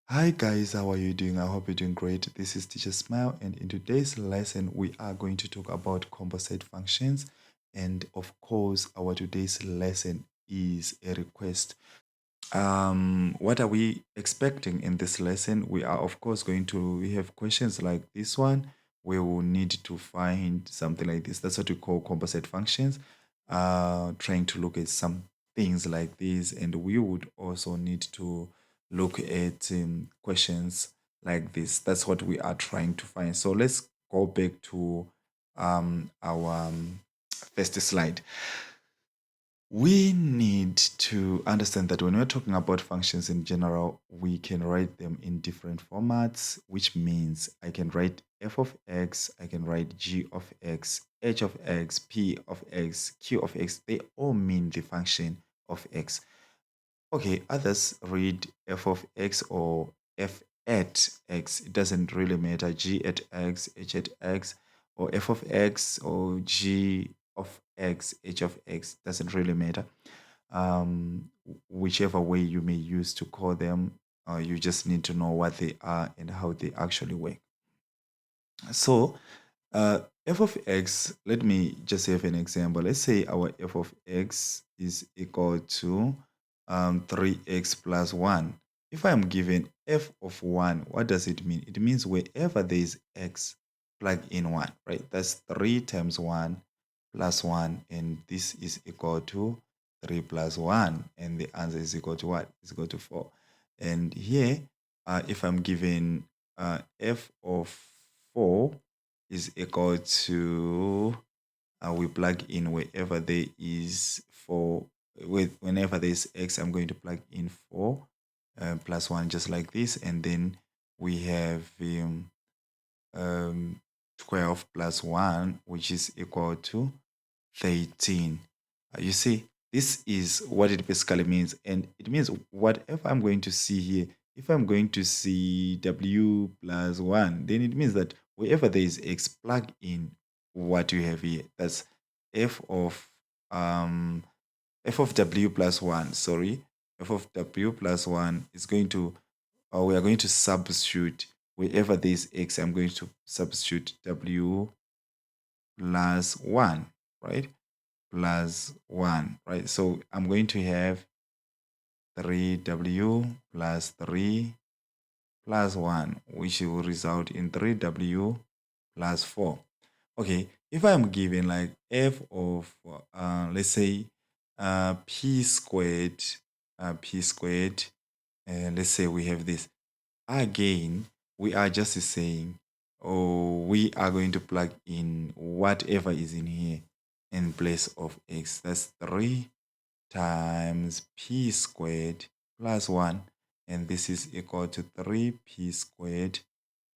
Hi guys, how are you doing? I hope you're doing great. This is Teacher Smile, and in today's lesson, we are going to talk about composite functions. And of course, our today's lesson is a request. What are we expecting in this lesson? We are, of course, going to we have questions like this one where we'll need to find something like this. That's what we call composite functions. Trying to look at some things like this, and we would also need to look at questions like this. That's what we are trying to find. So let's go back to our first slide. We need to understand that when we're talking about functions in general, we can write them in different formats, which means I can write f of x, I can write g of x, h of x, p of x, q of x. They all mean the function of x. Okay, others read f of x or f at x. It doesn't really matter. G at x, h at x, or f of x or g of x, h of x. Doesn't really matter. Whichever way you may use to call them, you just need to know what they are and how they actually work. So, f of x, let me just have an example. Let's say our f of x is equal to 3x plus 1. If I'm given f of 1, what does it mean? It means wherever there is x, plug in 1, right? That's 3 times 1 plus 1, and this is equal to 3 plus 1, and the answer is equal to what? It's equal to 4. And here, if I'm given f of 4 is equal to, we plug in wherever there is 4, whenever there's x, I'm going to plug in 4 plus 1, just like this, and then we have 12 plus 1, which is equal to 13. You see, this is what it basically means, and it means whatever I'm going to see here, if I'm going to see w plus 1, then it means that wherever there is x, plug in what you have here. That's f of w plus 1, sorry, f of w plus 1 is going to, we are going to substitute wherever there is x, I'm going to substitute w plus 1, right? Plus 1, right? So I'm going to have 3w plus 3 plus 1, which will result in 3w plus 4. Okay, if I'm given like f of, let's say, p squared, let's say we have this. Again, we are just saying, oh, we are going to plug in whatever is in here in place of x. That's 3 times p squared plus 1, and this is equal to 3p squared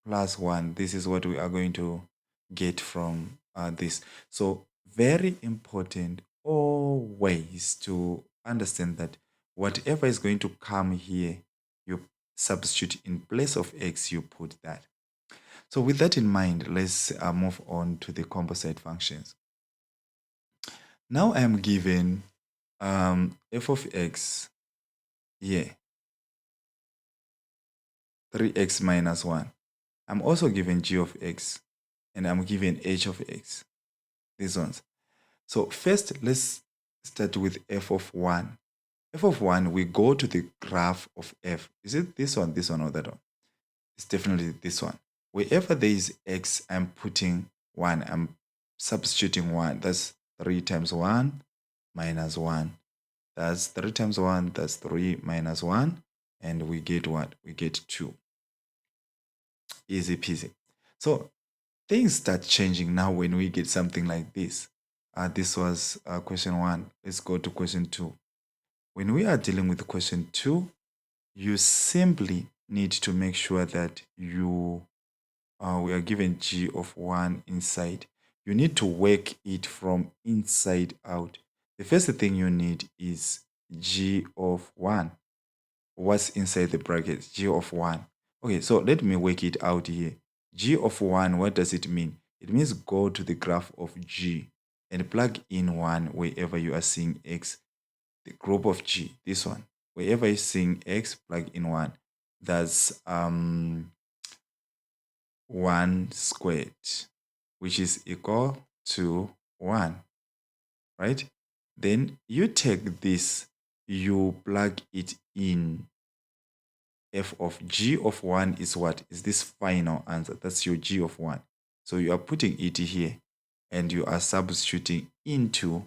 plus 1. This is what we are going to get from this. So very important always to understand that whatever is going to come here, you substitute in place of x, you put that. So with that in mind, let's move on to the composite functions. Now I am given f of x here, 3x minus 1. I'm also given g of x, and I'm given h of x, these ones. So first, let's start with f of 1. F of 1, we go to the graph of f. Is it this one, or that one? It's definitely this one. Wherever there is x, I'm putting 1. I'm substituting 1. That's 3 times 1 minus 1. That's 3 times 1. That's 3 minus 1. And we get what? We get 2. Easy peasy. So things start changing now when we get something like this. This was question 1. Let's go to question 2. When we are dealing with question 2, you simply need to make sure that we are given g of 1 inside. You need to work it from inside out. The first thing you need is g of 1. What's inside the brackets? G of 1. Okay, so let me work it out here. G of 1, what does it mean? It means go to the graph of G and plug in 1 wherever you are seeing X. The group of G, this one. Wherever you're seeing X, plug in 1. that's 1 squared, which is equal to 1, right? Then you take this, you plug it in. F of g of 1 is what? Is this final answer. That's your g of 1. So you are putting it here, and you are substituting into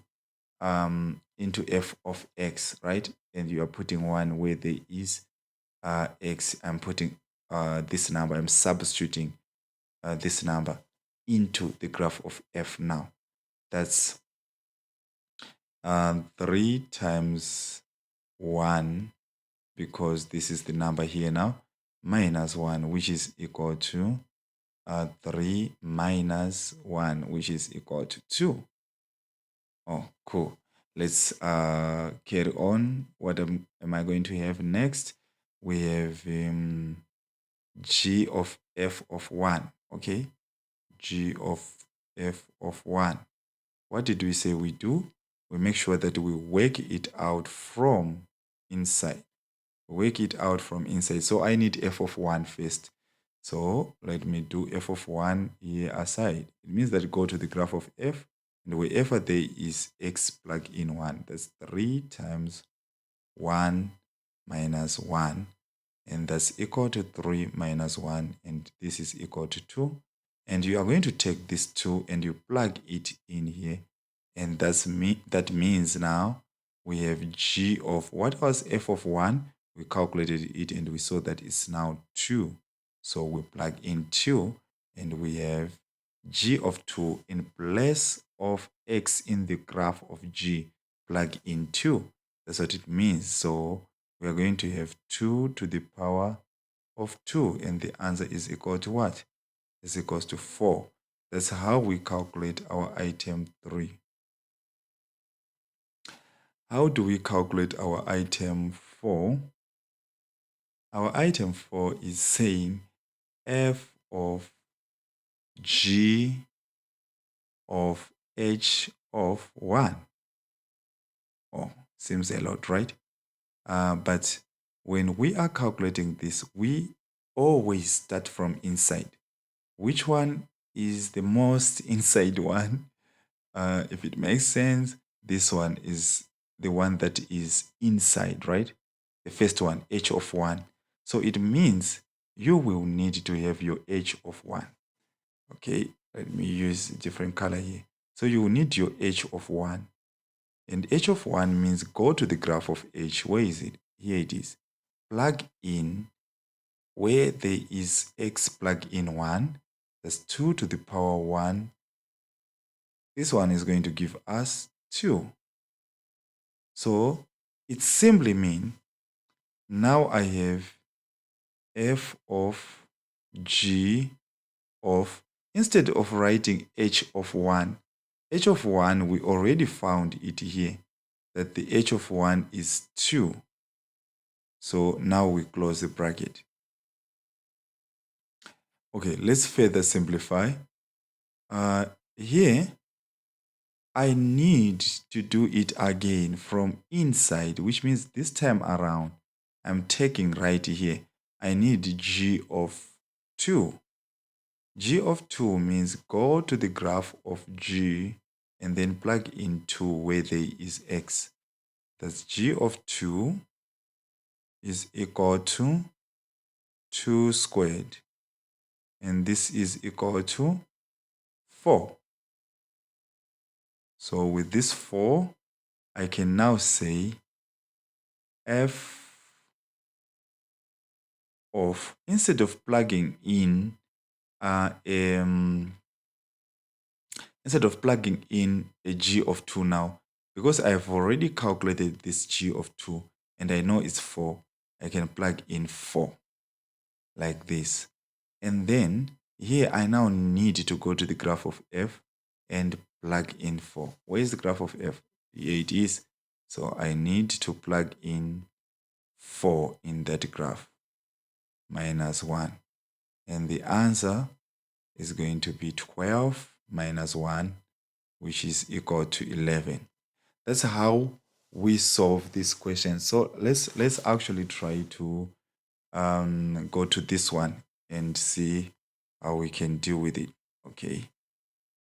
f of x, right? And you are putting 1 where there is x. I'm putting this number. I'm substituting this number into the graph of f now. That's 3 times 1, because this is the number here now, minus 1, which is equal to 3 minus 1, which is equal to 2. Oh, cool. Let's carry on. What am I going to have next? We have g of f of 1. Okay, g of f of 1. What did we say we do? We make sure that we work it out from inside. Work it out from inside. So I need f of 1 first. So let me do f of 1 here aside. It means that go to the graph of f, and wherever there is x, plug in 1. That's 3 times 1 minus 1. And that's equal to 3 minus 1. And this is equal to 2. And you are going to take this 2 and you plug it in here. And that means now we have g of, what was f of 1? We calculated it and we saw that it's now 2. So we plug in 2 and we have g of 2 in place of x in the graph of g. Plug in 2. That's what it means. So we are going to have 2 to the power of 2. And the answer is equal to what? Is equals to 4. That's how we calculate our item 3. How do we calculate our item 4? Our item 4 is saying f of g of h of 1. Oh, seems a lot, right? But when we are calculating this, we always start from inside. Which one is the most inside one? If it makes sense, this one is the one that is inside, right? The first one, h of 1. So it means you will need to have your h of 1. Okay, let me use a different color here. So you will need your h of 1. And h of 1 means go to the graph of h. Where is it? Here it is. Plug in where there is x, plug in 1. That's 2 to the power 1. This one is going to give us 2. So it simply means now I have f of g of, instead of writing h of 1, h of 1, we already found it here, that the h of 1 is 2. So now we close the bracket. Okay, let's further simplify. Here, I need to do it again from inside, which means this time around, I'm taking right here. I need g of 2. G of 2 means go to the graph of g and then plug in 2 where there is x. That's g of 2 is equal to 2 squared. And this is equal to 4. So with this 4, I can now say f of, instead of plugging in instead of plugging in a g of 2 now, because I have already calculated this g of 2 and I know it's 4, I can plug in 4 like this. And then here I now need to go to the graph of f and plug in 4. Where is the graph of f? Here it is. So I need to plug in 4 in that graph, minus 1. And the answer is going to be 12 minus 1, which is equal to 11. That's how we solve this question. So let's actually try to go to this one and see how we can deal with it. Okay,